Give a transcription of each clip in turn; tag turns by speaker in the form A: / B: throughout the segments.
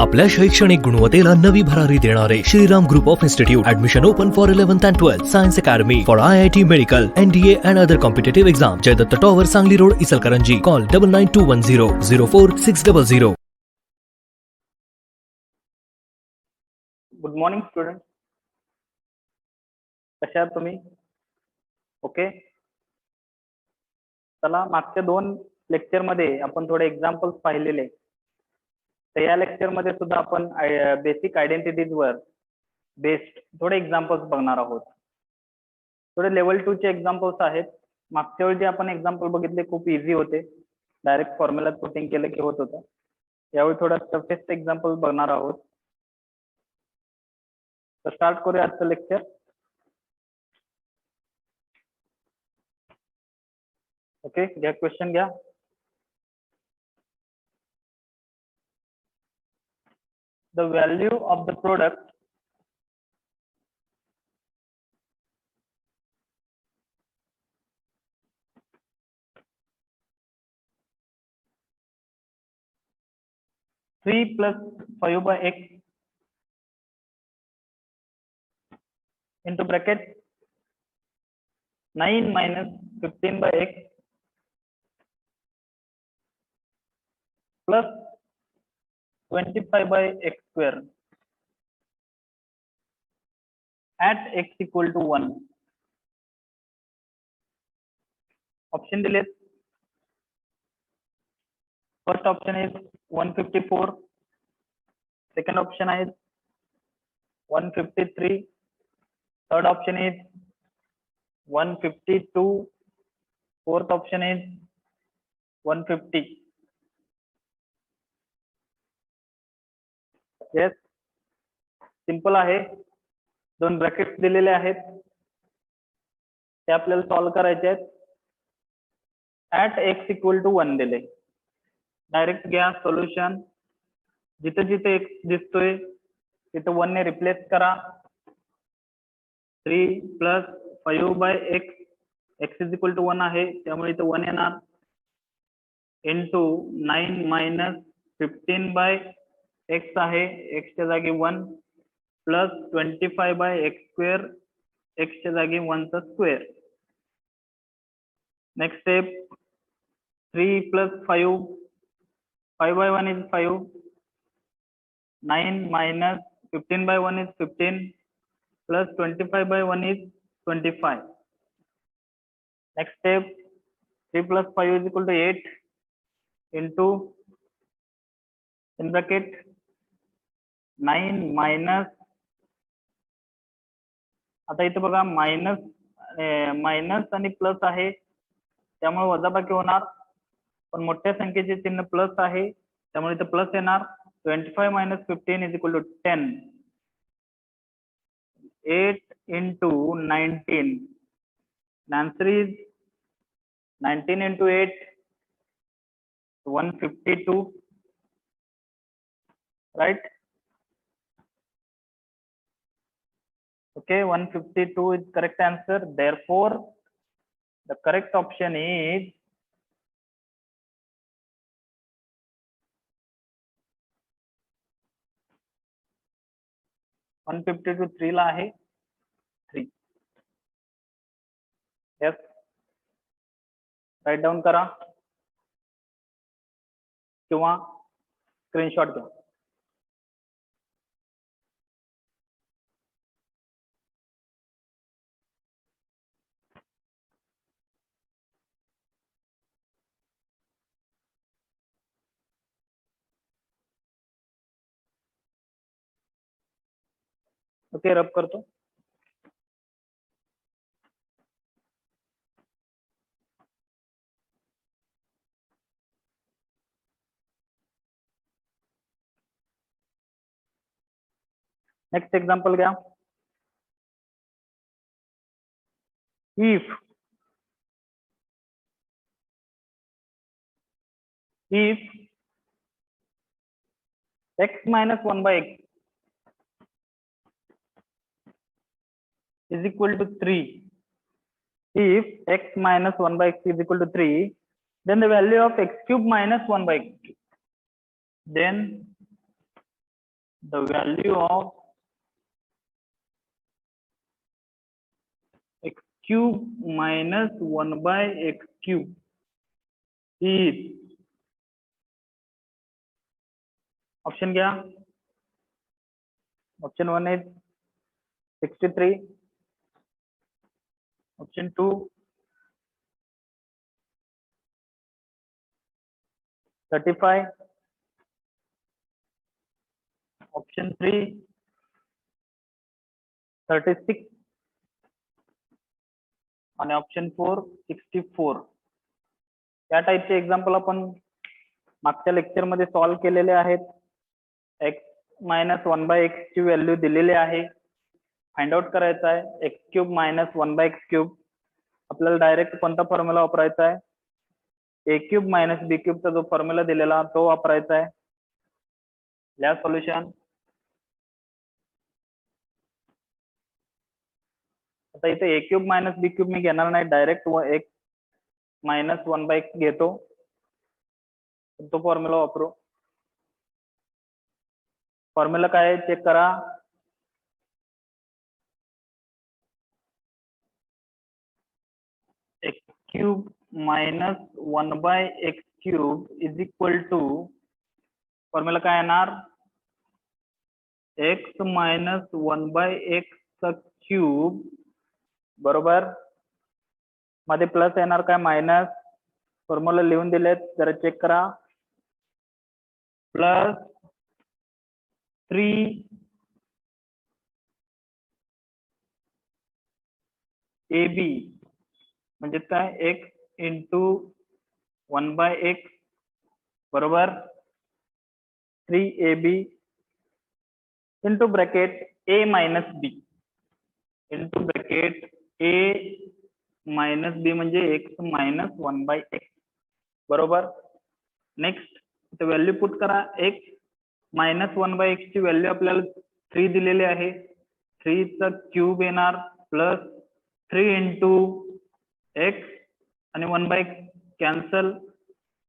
A: आपल्या शैक्षणिक गुणवत्तेला नवी भरारी देणारे Shriram group of institute admission open for 11th and 12th science academy for IIT medical NDA and other competitive exam. Jaydatt tower, Sangli road, Ichalkaranji. Call 9921004600.
B: Good morning student, कशा आहात तुम्ही? ओके, चला मागच्या 2 लेक्चर मध्ये आपण थोडे एक्झाम्पल्स पाहिलेले. तर या लेक्चर मध्ये सुद्धा आपण बेसिक आयडेंटिटीज वर बेस्ड थोडे एक्झाम्पल्स बघणार आहोत. थोडे लेवल 2 चे एक्झाम्पल्स आहेत. मागच्या वेळी जे आपण एक्झाम्पल बघितले खूप इझी होते, डायरेक्ट फॉर्म्युला पुटिंग केलं की होत होतं. यावेळी थोडा टफेस्ट एक्झाम्पल बघणार आहोत. तर स्टार्ट करूया आजचं लेक्चर. ओके, घ्या क्वेश्चन घ्या. The value of the product three plus 5 by x into bracket 9 minus 15 by x plus 25 by x square at x equal to 1. Option दिले. First option is 154. Second option is 153. Third option is 152. Fourth option is 150. Yes, simple आहे. 2 brackets दिलेले आहेत, ते आपल्याला solve करायचे आहेत. At x equal to 1 दिले. Direct घ्या सोल्युशन. जिथे जिथे x दिसतोय तिथे 1 ने रिप्लेस करा. 3 plus 5 by x, x is equal to 1 आहे त्यामुळे इथे 1 येणार. इंटू 9 मायनस 15 बाय x आहे, x च्या जागी 1 plus 25 by x square, x च्या जागी 1 चा square. Next step 3 plus 5, 5 by 1 is 5, 9 minus 15 by 1 is 15 plus 25 by 1 is 25. Next step 3 plus 5 is equal to 8 into in bracket 9 minus, आता इथे बघा minus आणि प्लस आहे त्यामुळे वजाबाकी होणार, पण मोठ्या संख्येचे चिन्ह प्लस आहे त्यामुळे इथे प्लस येणार. 25 minus 15 is equal to 10. 8 into 19. The answer is 19 into 8, 152. Right? Okay, 152 is correct answer. Therefore, the correct option is 152 3 ला आहे 3. Yes, राइट डाउन करा किंवा स्क्रीनशॉट घ्या. ओके, रब करतो. नेक्स्ट एग्जांपल घ्या. if x minus 1 by x is equal to 3, if x minus 1 by x is equal to 3, then the value of x cube minus 1 by x cube, then the value of x cube minus 1 by x cube is option क्या? Option 1 is 63, option 2 35, option 3 36 आणि option 4 64. या टाइपचे example आपण मागच्या lecture मध्ये solve केलेले आहेत. x minus 1 by x ची व्हॅल्यू दिलेली आहे, फाइंड आउट करायचं आहे x cube minus 1 by x cube. आपल्याला डायरेक्ट कोणता फॉर्म्युला वापरायचा आहे? ए क्यूब मायनस बी क्यूबचा जो फॉर्म्युला दिलेला तो वापरायचा आहे. या सोल्युशन. आता इथे ए क्यूब मायनस बी क्यूब मी घेणार नाही, डायरेक्ट एक मायनस 1 बाय एक्स घेतो, तो फॉर्म्युला वापरू. फॉर्म्युला काय आहे चेक करा. X cube minus 1 by x cube is equal to formula काय येणार? X minus 1 by x cube बरोबर मध्ये प्लस येणार काय मायनस. फॉर्म्युला लिहून दिलेत, जरा चेक करा. प्लस 3 AB म्हणजे काय एक्स इंटू 1 बाय एक्स बरोबर 3AB into bracket A minus b into bracket A minus b म्हणजे एक्स मायनस 1 बाय एक्स बरोबर. नेक्स्ट इथे व्हॅल्यू पुट करा. एक्स मायनस 1 बाय एक्स ची व्हॅल्यू आपल्याला 3 दिलेली आहे. 3 चा क्यूब येणार प्लस 3 इंटू एक्स आणि 1 बाय कॅन्सल.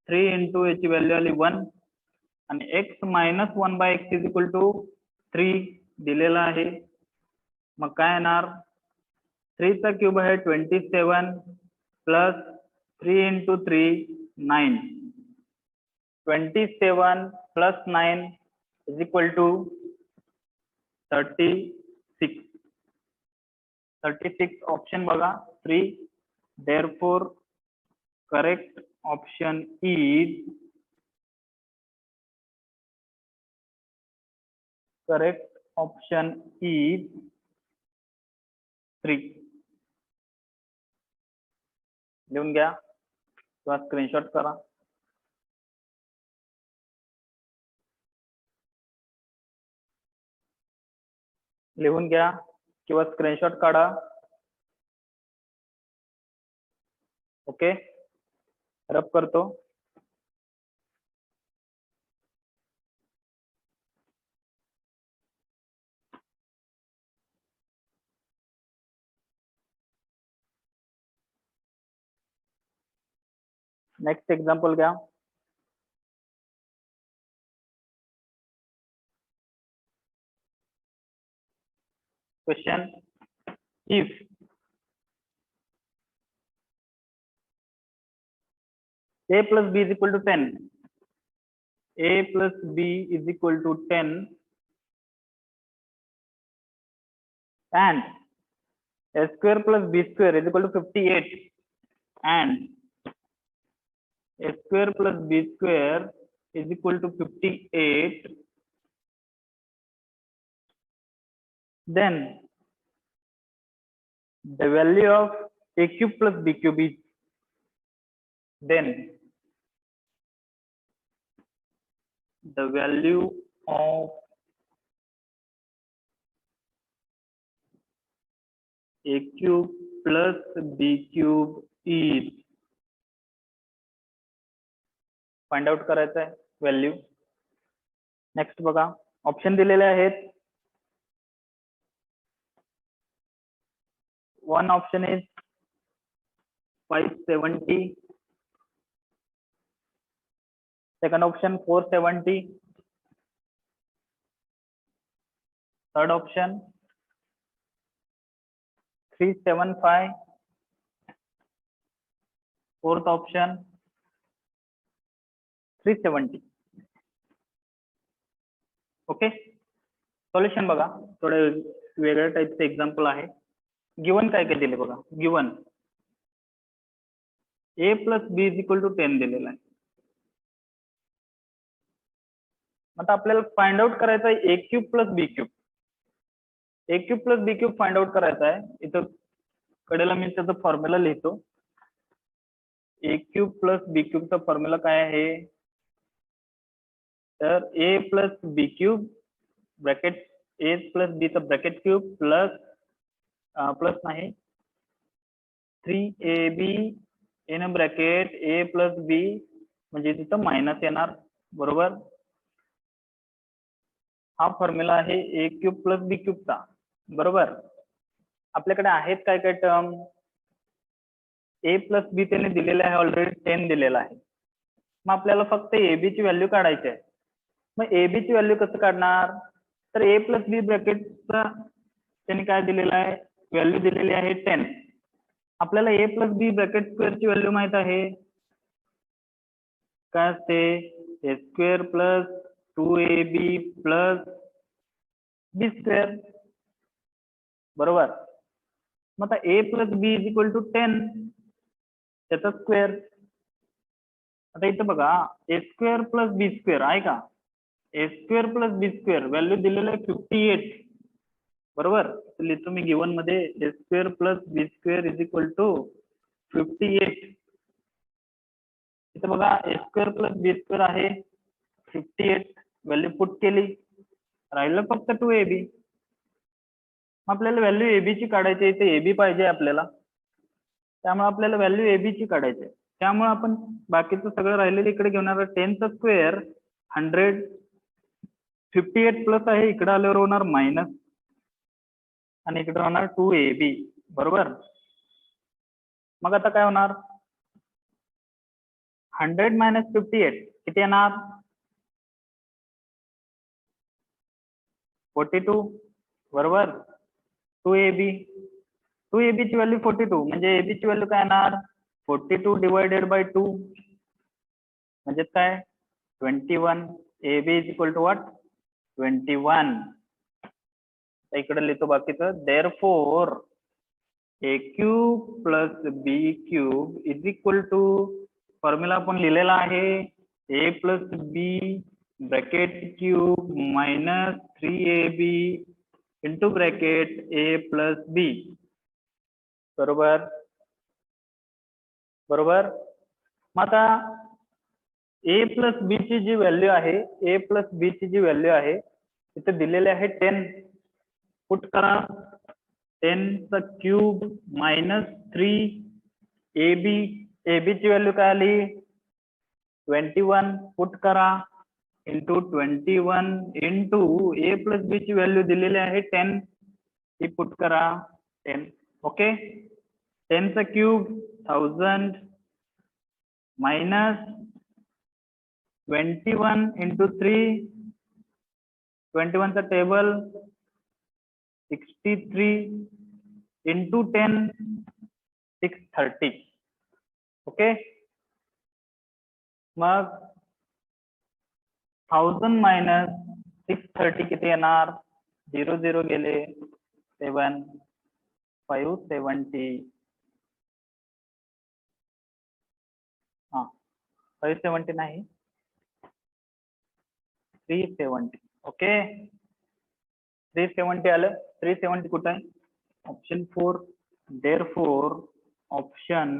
B: 3 इंटू याची व्हॅल्यू आली 1 आणि x minus 1 by x is equal to 3 दिलेला आहे. मग काय येणार? 3 चा क्यूब आहे 27 plus 3 into 3 9. 27 plus 9 is equal to 36. 36 option बघा 3. Therefore correct option is 3. लिहून घ्या किंवा स्क्रीनशॉट करा. लिहून घ्या किंवा स्क्रीनशॉट काढा. ओके, रब करतो. नेक्स्ट एक्झाम्पल घ्या. Question, if a plus b is equal to 10, a plus b is equal to 10 and a square plus b square is equal to 58 and a square plus b square is equal to 58, then the value of a cube plus b cube is, then the value of a cube plus b cube is, find out करायचं आहे value. Next बघा, option दिलेले आहेत. One option is 570, second option 470, third option 375, fourth option 370. Okay, solution बघा, थोडे वेगळ्या टाईपचे example आहे. गिवन काय काय दिले बघा, given a plus b is equal to 10 दिलेला आहे. आता आपल्याला फाइंड आउट करायचं आहे ए cube plus b cube. A cube plus b cube find out करायचा आहे. इथं कडेला मी त्याचा फॉर्म्युला लिहितो. ए क्यूब प्लस बी क्यूबचा फॉर्म्युला काय आहे, तर a plus b cube bracket a plus b चा ब्रॅकेट क्यूब प्लस प्लस नाही 3ab in bracket a plus b, म्हणजे तिथं मायनस येणार, बरोबर. हा फॉर्म्युला आहे ए क्यूब प्लस बी क्यूबचा, बरोबर. आपल्याकडे आहेत काय काय टर्म, ए प्लस बी त्याने दिलेले आहे ऑलरेडी 10 दिलेला आहे. मग आपल्याला फक्त एबी ची व्हॅल्यू काढायची आहे. मग एबी ची व्हॅल्यू कसं काढणार, तर ए प्लस बी ब्रॅकेटचा त्यांनी काय दिलेलं आहे, व्हॅल्यू दिलेली आहे 10. आपल्याला ए प्लस बी ब्रॅकेट स्क्वेअरची व्हॅल्यू माहित आहे, काय असते, a square plus 2ab plus b square, बरोबर. मग आता a plus b is equal to 10 त्याचा स्क्वेअर. आता इथं बघा a square plus b square आहे का, a square plus b square value दिलेलं आहे 58, बरोबर. लिहितो मी गिवन मध्ये a square plus b square is equal to 58. इथं बघा a square plus b square आहे 58, व्हॅल्यू पुट केली, राहिलं फक्त 2ab. आपल्याला व्हॅल्यू एबी ची काढायची आहे, इथे एबी पाहिजे आपल्याला, त्यामुळे आपल्याला व्हॅल्यू एबी ची काढायची आहे. त्यामुळे आपण बाकीचं सगळं राहिलेलं इकडे घेणार, 10 चा स्क्वेअर 100, 58 प्लस आहे, इकडे आल्यावर होणार मायनस, आणि इकडे होणार 2ab, बरोबर. मग आता काय होणार, 100 मायनस 58 किती येणार, 42, बरोबर. 2ab ची व्हॅल्यू 42, म्हणजे ab ची व्हॅल्यू काय येणार, 42 डिवायडेड बाय 2, म्हणजे काय 21. ab is equal to what, 21. इकडे लिहितो बाकीचं, therefore a cube plus b cube is equal to, formula आपण लिहिलेला आहे, ए plus B bracket cube minus 3ab into bracket a plus b, बरोबर, बरोबर. मग आता ए प्लस बी ची जी व्हॅल्यू आहे, ए प्लस बी ची जी व्हॅल्यू आहे इथे दिलेली आहे 10, पुट करा 10 चा क्यूब मायनस 3ab, ab ची व्हॅल्यू काय आली 21, पुट करा इंटू 21 इंटू ए प्लस बी ची व्हॅल्यू दिलेली आहे 10, ही पुट करा 10. ओके, 10 चा क्यूब 1000 मायनस 21 इंटू 3, 21 चा टेबल 63 इंटू 10 630. ओके, मग 1000 मायनस 630 किती येणार, 0 0 गेले 7, 570, हा 570 नाही 370. ओके, 370 आलं, 370 कुठं आहे, option 4. Therefore option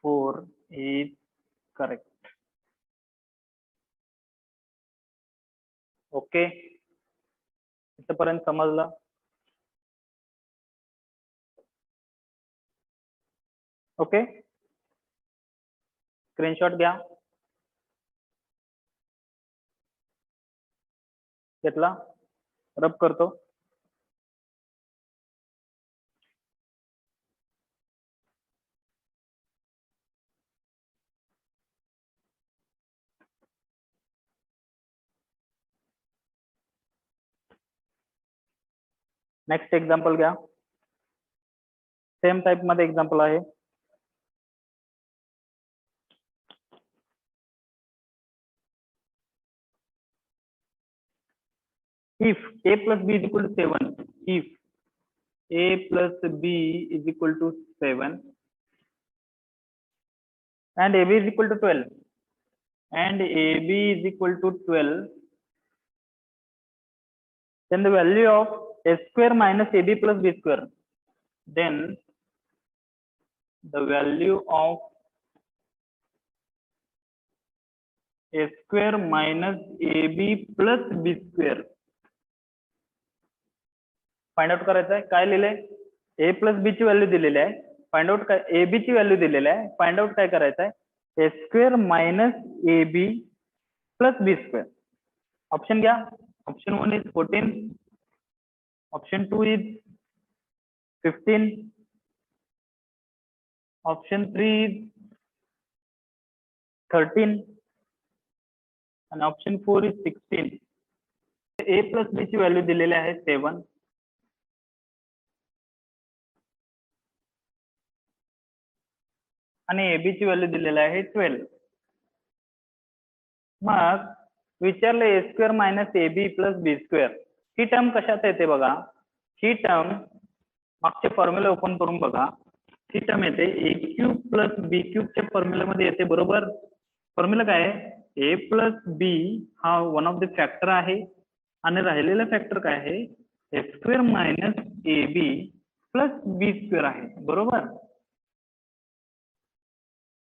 B: 4 is correct. Okay, इथपर्यंत समजलं. ओके, स्क्रीनशॉट घ्या, घेतला, रब करतो. नेक्स्ट एक्झाम्पल घ्या. सेम टाइप मध्ये एक्झाम्पल आहे. If a plus b is equal to 7, if a plus b is equal to 7 and ab is equal to 12 and ab is equal to 12, then the value of a square minus ab plus b square, then the value of a square minus ab plus b square find out करायचं आहे. काय लिहिलंय? a plus बी ची value दिलेली आहे. Find out काय? A B ची value दिलेली आहे. फाइंड आउट काय करायचं आहे? A square minus a b plus b square. Option घ्या. Option 1 is 14, option 2 is 15, option 3 is 13 आणि ऑप्शन 4 इज 16. ए प्लस बी ची व्हॅल्यू दिलेली आहे 7 आणि एबी ची व्हॅल्यू दिलेली आहे 12. मग विचारलं a square minus a b plus b square, ही टर्म कशात येते बघा. ही टर्म मागचे फॉर्म्युला ओपन करून बघा. ही टर्म येते ए क्यूब प्लस बी क्यूबच्या फॉर्म्युल्यामध्ये येते, बरोबर. फॉर्म्युला काय आहे? ए प्लस बी हा वन ऑफ द फॅक्टर आहे आणि राहिलेला फॅक्टर काय आहे? A square minus a b plus b square आहे, बरोबर.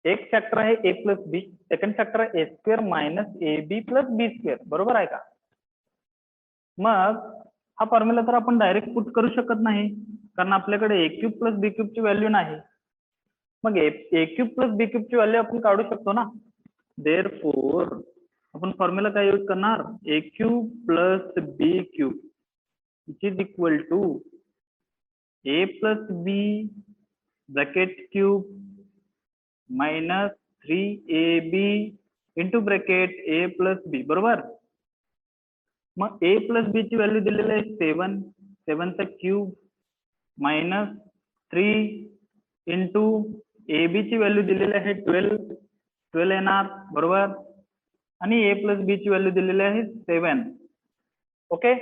B: एक फॅक्टर आहे ए प्लस बी, सेकंड फॅक्टर आहे a square minus a b plus b square, बरोबर आहे का? मग हा फॉर्म्युला तर आपण डायरेक्ट पुट करू शकत नाही, कारण आपल्याकडे ए क्यूब प्लस बी क्यूब ची व्हॅल्यू नाही. मग ए क्यूब प्लस बी क्यूब ची व्हॅल्यू आपण काढू शकतो ना. देअरफॉर आपण फॉर्म्युला काय यूज करणार? A cube plus b cube which is equal to a plus B bracket cube minus 3ab into bracket a plus b, बरोबर. मग ए प्लस बी ची व्हॅल्यू दिलेली आहे 7, 7 चा cube minus 3 into A B ची व्हॅल्यू दिलेली आहे 12, 12 येणार, बरोबर. आणि ए प्लस बी ची व्हॅल्यू दिलेली आहे 7. ओके.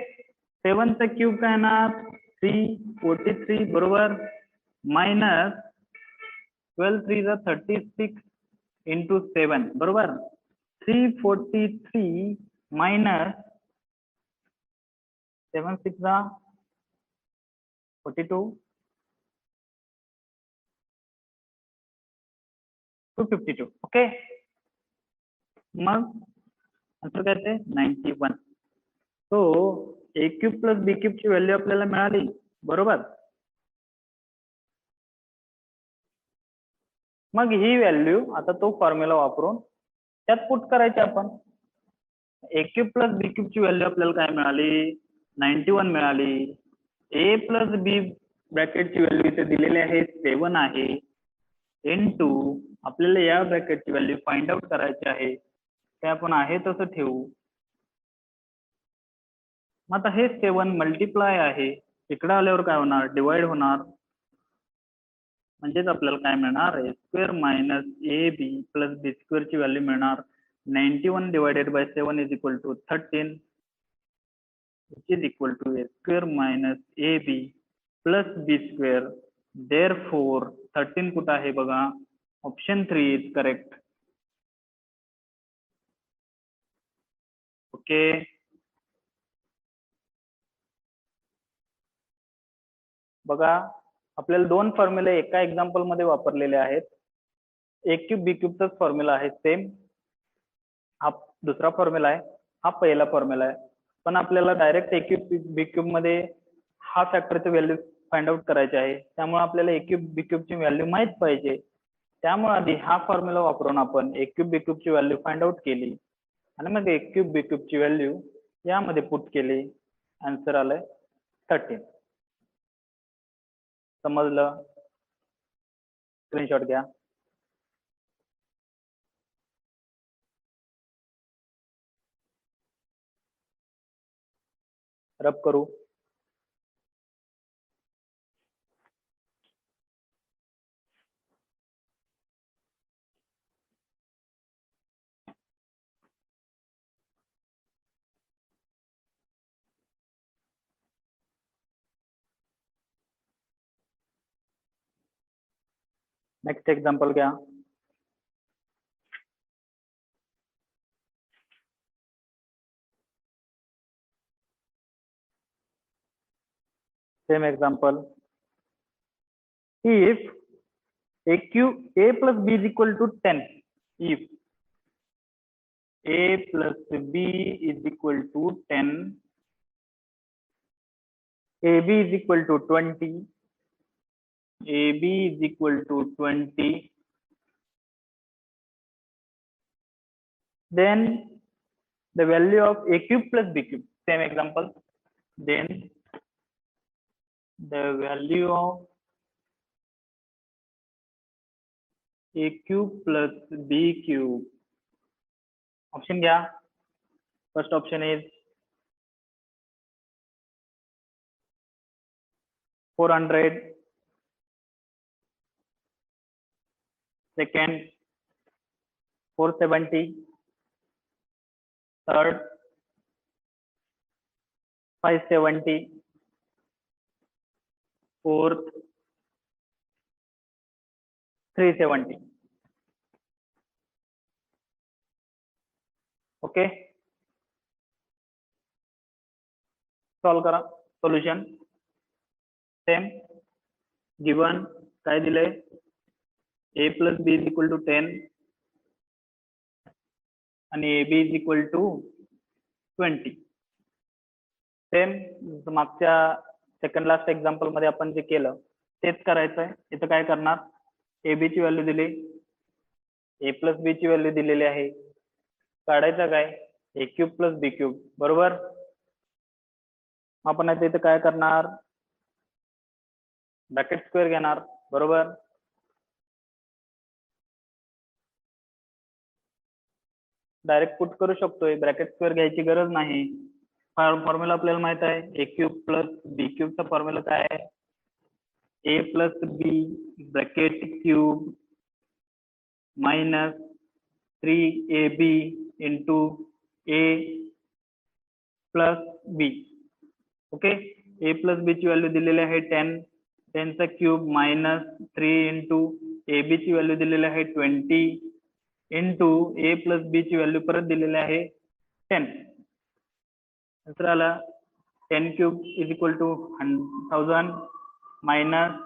B: 7 चा क्यूब काय येणार? 343, बरोबर. मायनस 12 3 जा 36 इंटू 7, बरोबर. 343 मायनस 7 6 जा 42 252. ओके. मग आन्सर काय ते 91. तो ए क्यूब प्लस बी क्यूब ची व्हॅल्यू आपल्याला मिळाली, बरोबर. मग ही व्हॅल्यू आता तो फॉर्म्युला वापरून त्यात पुट करायची आपण. ए क्यूब प्लस बी क्यूब ची व्हॅल्यू आपल्याला काय मिळाली? 91 मिळाली. ए प्लस बी ब्रॅकेटची व्हॅल्यू इथे दिलेली आहे 7 आहे, इनटू आपल्याला या ब्रॅकेटची व्हॅल्यू फाइंड आउट करायची आहे, ते आपण आहे तसं ठेवू. मग आता हे 7 मल्टिप्लाय आहे, इकडे आल्यावर काय होणार? डिवाइड होणार. म्हणजेच आपल्याला काय मिळणार? A square minus a b plus b square ची व्हॅल्यू मिळणार. 91 divided by 7 is equal to 13 which is equal to a square minus a b plus b square. Therefore 13 कुठं आहे बघा? Option 3 is correct. ओके. बघा आपल्याला दोन फॉर्म्युले एका एक्झाम्पल मध्ये वापरलेले आहेत. ए क्यूब बी क्यूबचाच फॉर्म्युला आहे सेम. हा दुसरा फॉर्म्युला आहे, हा पहिला फॉर्म्युला आहे. पण आपल्याला डायरेक्ट ए क्यूब बी क्यूब मध्ये हा फॅक्टरची व्हॅल्यू फाइंड आउट करायची आहे, त्यामुळे आपल्याला ए क्यूब बी क्यूबची व्हॅल्यू माहित पाहिजे. त्यामुळे आधी हा फॉर्म्युला वापरून आपण ए क्यूब बी क्यूबची व्हॅल्यू फाइंड आउट केली आणि मग ए क्यूब बी क्यूबची व्हॅल्यू यामध्ये पुट केली. आन्सर आलंय 13. समजलं? स्क्रीनशॉट घ्या. रब करू. नेक्स्ट एग्जांपल घ्या. Same example. If a plus b is equal to 10, if a plus b is equal to 10, ab is equal to 20, ab is equal to 20, then the value of a cube plus b cube, same example, then the value of a cube plus b cube. Option घ्या. First option is 400. Second 470. Third 570. Fourth 370. Okay, solve करा. Solution same. Given काय दिलंय, a plus b is equal to 10 आणि ab is equal to 20. Same मागच्या second last example मध्ये आपण जे केलं तेच करायचं आहे. इथं काय करणार, ab ची व्हॅल्यू दिली, a प्लस b ची व्हॅल्यू दिलेली आहे. काढायचं काय, a cube plus b cube, बरोबर. आपण आता इथं काय करणार, ब्रॅकेट स्क्वेअर घेणार, बरोबर. डायरेक्ट पुट करू शकतोय, ब्रॅकेट स्क्वेअर घ्यायची गरज नाही. फॉर्म्युला आपल्याला माहित आहे, ए क्यूब प्लस बी क्यूबचा फॉर्म्युला काय आहे, ए plus B bracket cube minus 3ab into A plus B. Okay, A plus बी ची व्हॅल्यू दिलेली आहे 10, 10 चा cube minus 3 into A B ची व्हॅल्यू दिलेली आहे 20 इंटू ए प्लस बी ची व्हॅल्यू परत दिलेली आहे 10. नंतर आला 10 cube is equal to 1000 minus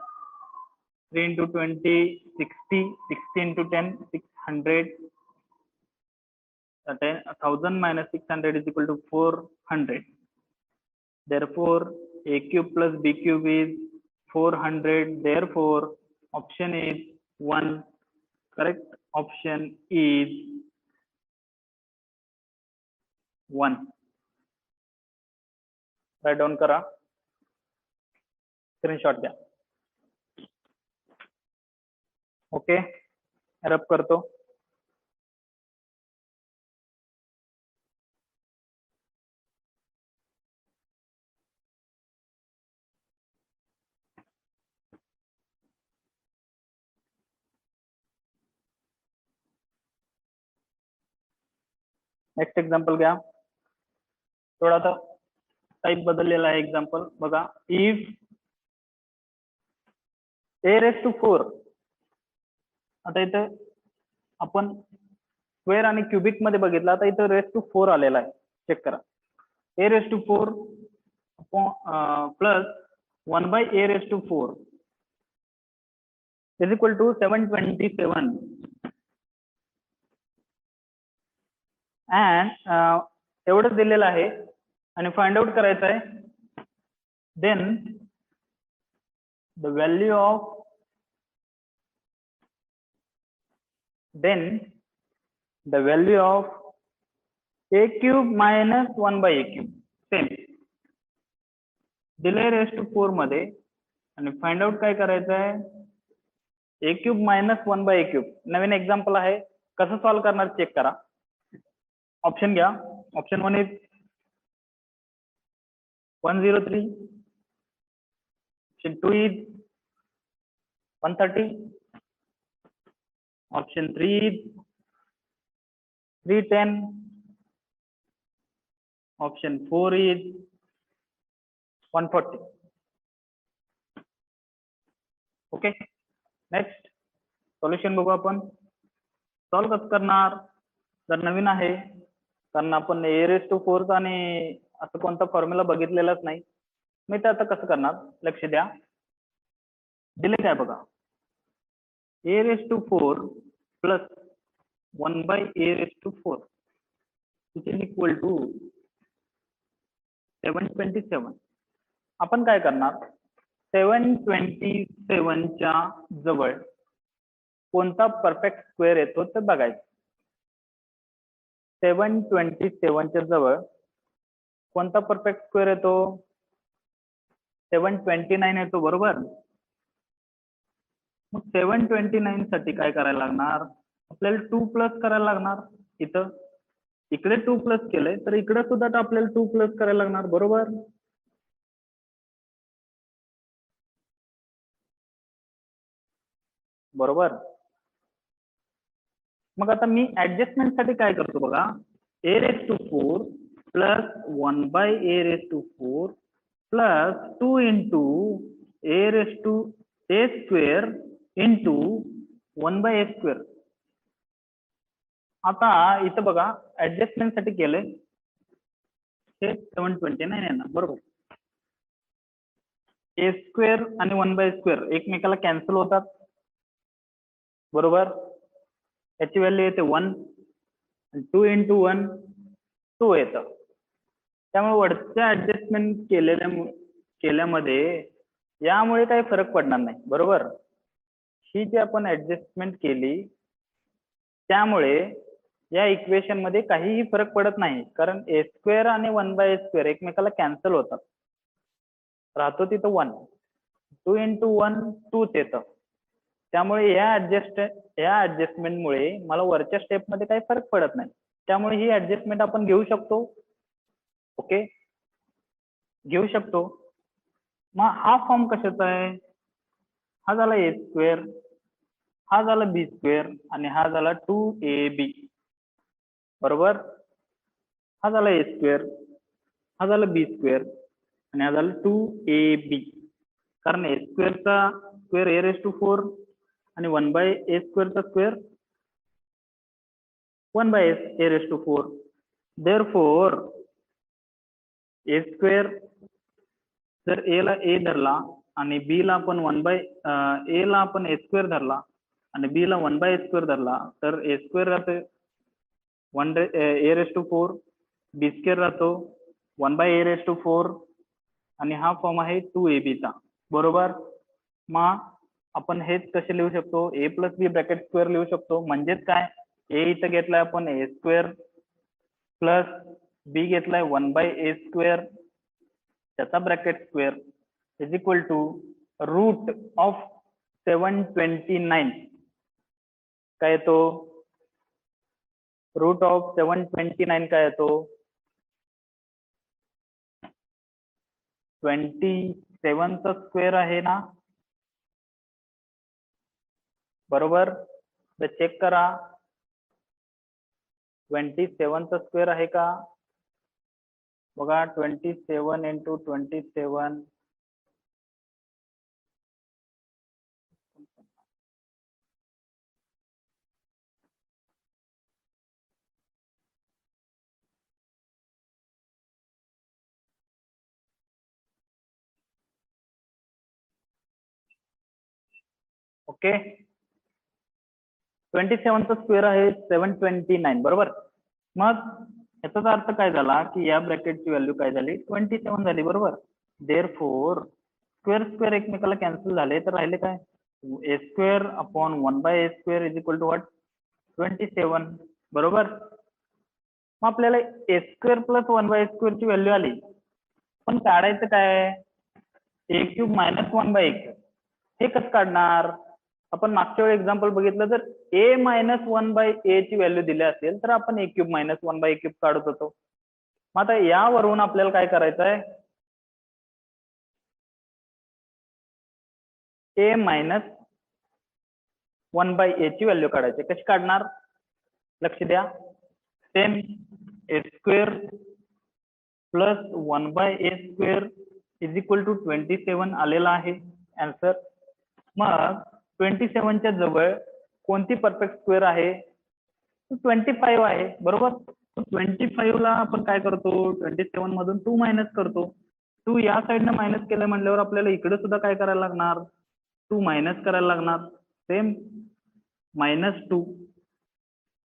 B: 3 into 20 60, 60 into 10 600. 1000 minus 600 is equal to 400. Therefore, a cube plus b cube is 400. Therefore, option is 1. Correct option is 1. Write down करा, screenshot द्या. Okay, रब करतो. नेक्स्ट एक्झाम्पल घ्या. थोडासा टाईप बदललेला आहे example बघा. If a raise to 4, आता इथं आपण स्क्वेअर आणि क्युबिक मध्ये बघितलं, आता इथं रेस टू 4 आलेला आहे. चेक करा, a raise to 4 plus 1 by a raise to 4 is equal to 727. And एवढंच दिलेलं आहे आणि फाइंड आउट करायचं आहे. Then the value of a cube minus 1 by a cube same दिलंय रेस टू 4 मध्ये आणि फाइंड आउट काय करायचं आहे, a cube minus 1 by a cube. नवीन एक्झाम्पल आहे, कसं सॉल्व्ह करणार चेक करा. ऑप्शन घ्या. Option 1 is 103. Option 2 is 130. Option 3 is 310. Option 4 is 140. Okay. Next, solution बघू आपण. सॉल्व्ह कसं करणार जर नवीन आहे, कारण आपण a⁴ आणि असं कोणता फॉर्म्युला बघितलेलाच नाही. मी ते आता कसं करणार लक्ष द्या. दिले काय बघा, a⁴ plus 1/a⁴ which is equal to 727. आपण काय करणार, 727 च्या जवळ कोणता परफेक्ट स्क्वेअर येतो ते बघायचं. 727 च्या जवळ कोणता परफेक्ट स्क्वेअर येतो, 729 येतो बरोबर. मग 729 साठी काय करायला लागणार, आपल्याला 2 प्लस करायला लागणार. इथं इकडे 2 प्लस केलंय तर इकडे सुद्धा आपल्याला 2 प्लस करायला लागणार बरोबर. बरोबर. मग आता मी ऍडजस्टमेंट साठी काय करतो बघा, a⁴ plus 1/a⁴ plus 2 into a² into 1/a². आता इथं बघा ऍडजस्टमेंट साठी केलंय, हे 729 येणार बरोबर. a² आणि 1/a² एकमेकाला कॅन्सल होतात बरोबर. याची व्हॅल्यू येते 1, 2 इंटू 1 2 येतं. त्यामुळे वरच्या ऍडजस्टमेंट केल्यामध्ये यामुळे काही फरक पडणार नाही बरोबर. ही जी आपण ऍडजस्टमेंट केली त्यामुळे या इक्वेशन मध्ये काहीही फरक पडत नाही, कारण a² आणि 1/a² एकमेकाला कॅन्सल होतात, राहतो तिथं 1, 2 इंटू 1 2च येतं. त्यामुळे या ऍडजस्टमेंटमुळे मला वरच्या स्टेप मध्ये काही फरक पडत नाही. त्यामुळे ही ऍडजस्टमेंट आपण घेऊ शकतो. ओके, घेऊ शकतो. मग हा फॉर्म कशाचा आहे, हा झाला a², हा झाला b² आणि हा झाला 2ab बरोबर. हा झाला a², हा झाला b² आणि हा झाला 2ab. कारण a² चा स्क्वेअर a⁴ आणि 1/a² चा स्क्वेअर 1/a⁴. Therefore a² जर a ला a धरला आणि b ला आपण a ला आपण a² धरला आणि b ला 1/a² धरला तर a² राहते 1/a⁴, b² राहतो 1/a⁴ आणि हा फॉर्म आहे 2ab चा बरोबर. मग आपण हेच कसे लिहू शकतो, a plus b bracket square लिहू शकतो. म्हणजेच काय, a इथं घेतलाय आपण a² प्लस b घेतलाय 1/a² त्याचा bracket square is equal to root of 729. काय येतो, रूट ऑफ 729 काय येतो, 27 चा स्क्वेअर आहे ना बरोबर. तर चेक करा 27 चा स्क्वेअर आहे का बघा. 27 इंटू 27 ओके. 27 चा स्क्वेअर आहे 729 बरोबर. मग याचा अर्थ काय झाला की या ब्रॅकेटची व्हॅल्यू काय झाली 27 झाली बरोबर. देअरफॉर स्क्वेअर एकमेकाला कॅन्सल झाले तर राहिले काय, a² upon 1/a² is equal to what 27 बरोबर. मग आपल्याला a² प्लस 1/a² ची व्हॅल्यू आली, पण काढायचं काय, a³ मायनस 1/a². हे कसं काढणार, आपण मागच्या वेळी एक्झाम्पल बघितलं तर a मायनस 1/a ची व्हॅल्यू दिली असेल तर आपण a³ मायनस 1/a³ काढत होतो. मग आता यावरून आपल्याला काय करायचं आहे, a मायनस 1/a ची व्हॅल्यू काढायची. कशी काढणार लक्ष द्या. Same a² plus 1/a² is equal to 27 आलेला आहे आन्सर. मग 27 च्या जवळ कोणती परफेक्ट स्क्वेअर आहे? 25 आहे, बरोबर. 25 ला आपण काय करतो? 27 मधून 2 मायनस करतो. 2 या साईडनं मायनस केलं म्हणल्यावर आपल्याला इकडे सुद्धा काय करायला लागणार? 2 मायनस करायला लागणार. सेम -2.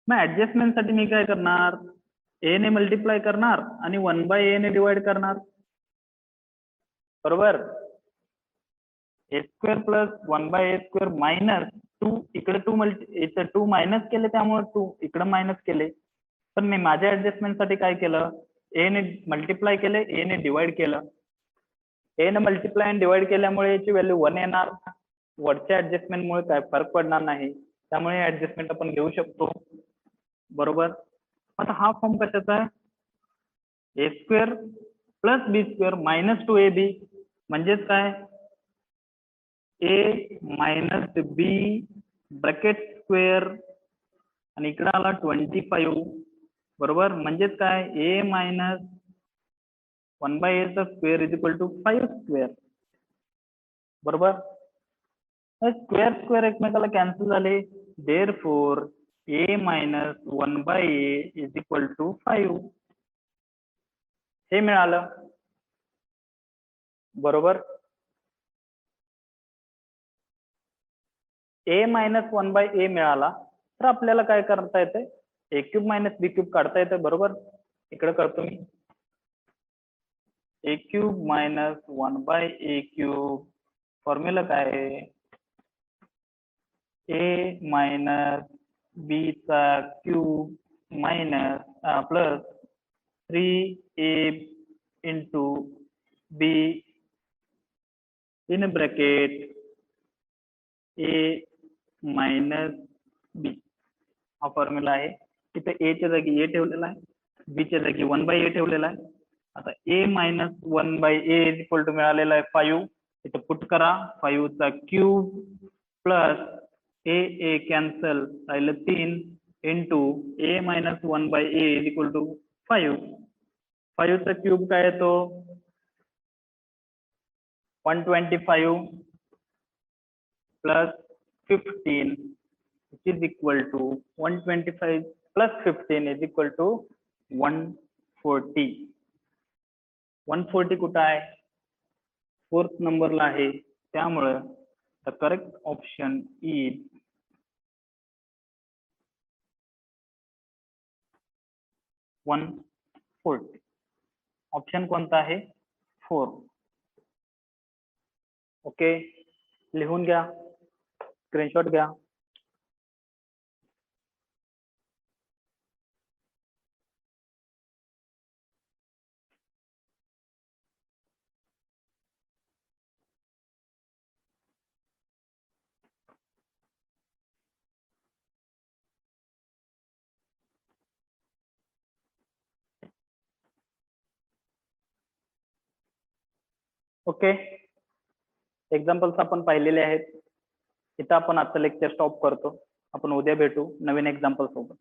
B: मग ऍडजस्टमेंटसाठी मी काय करणार? ए ने मल्टिप्लाय करणार आणि 1/a ने डिवाइड करणार, बरोबर. a square plus 1/a² minus 2, इकडे 2 मायनस केले त्यामुळे 2 इकडे मायनस केले. पण मी माझ्या ऍडजस्टमेंटसाठी काय केलं? ए ने मल्टिप्लाय केले, ए ने डिवाइड केलं. ए ने मल्टिप्लाय आणि डिवाइड केल्यामुळे याची व्हॅल्यू 1 येणार. वरच्या ऍडजस्टमेंटमुळे काय फरक पडणार नाही, त्यामुळे ऍडजस्टमेंट आपण घेऊ शकतो, बरोबर. आता हा फॉर्म कशाचा आहे? A square plus b square minus 2ab म्हणजेच काय? ए मायनस बी ब्रॅकेट स्क्वेअर आणि इकडे आला 25, बरोबर. म्हणजेच काय? ए मायनस 1/a चा square is equal to 5 square, बरोबर. स्क्वेअर स्क्वेअर एकमेकाला कॅन्सल झाले, therefore a minus 1/a is equal to 5 हे मिळालं, बरोबर. ए मायनस 1/a मिळाला तर आपल्याला काय करता येते? a³ मायनस b³ काढता येते, बरोबर. इकडे करतो मी a³ मायनस 1/a³. फॉर्म्युला काय आहे? a मायनस b चा cube minus plus 3a into b in bracket a minus b. हा फॉर्म्युला आहे. इथे a च्या जागी a ठेवलेला आहे, b च्या जागी 1/a ठेवलेला आहे. आता a minus 1/a is equal to मिळालेला आहे 5. इथे पुट करा, 5 चा क्यूब प्लस a कॅन्सल राहिलं 3 into a minus 1/a is equal to 5. 5 चा क्यूब काय येतो? 125 plus 15 is equal to 125 plus 15 is equal to 140. 140 कुठं आहे? 4th नंबरला आहे, त्यामुळे the correct option is 140. Option कोणता आहे? 4. ओके, लिहून घ्या, स्क्रीनशॉट घ्या. ओके, एक्झाम्पल्स आपण पाहिलेले आहेत. इथं आपण आजचं लेक्चर स्टॉप करतो. आपण उद्या भेटू नवीन एक्झाम्पल सोबत.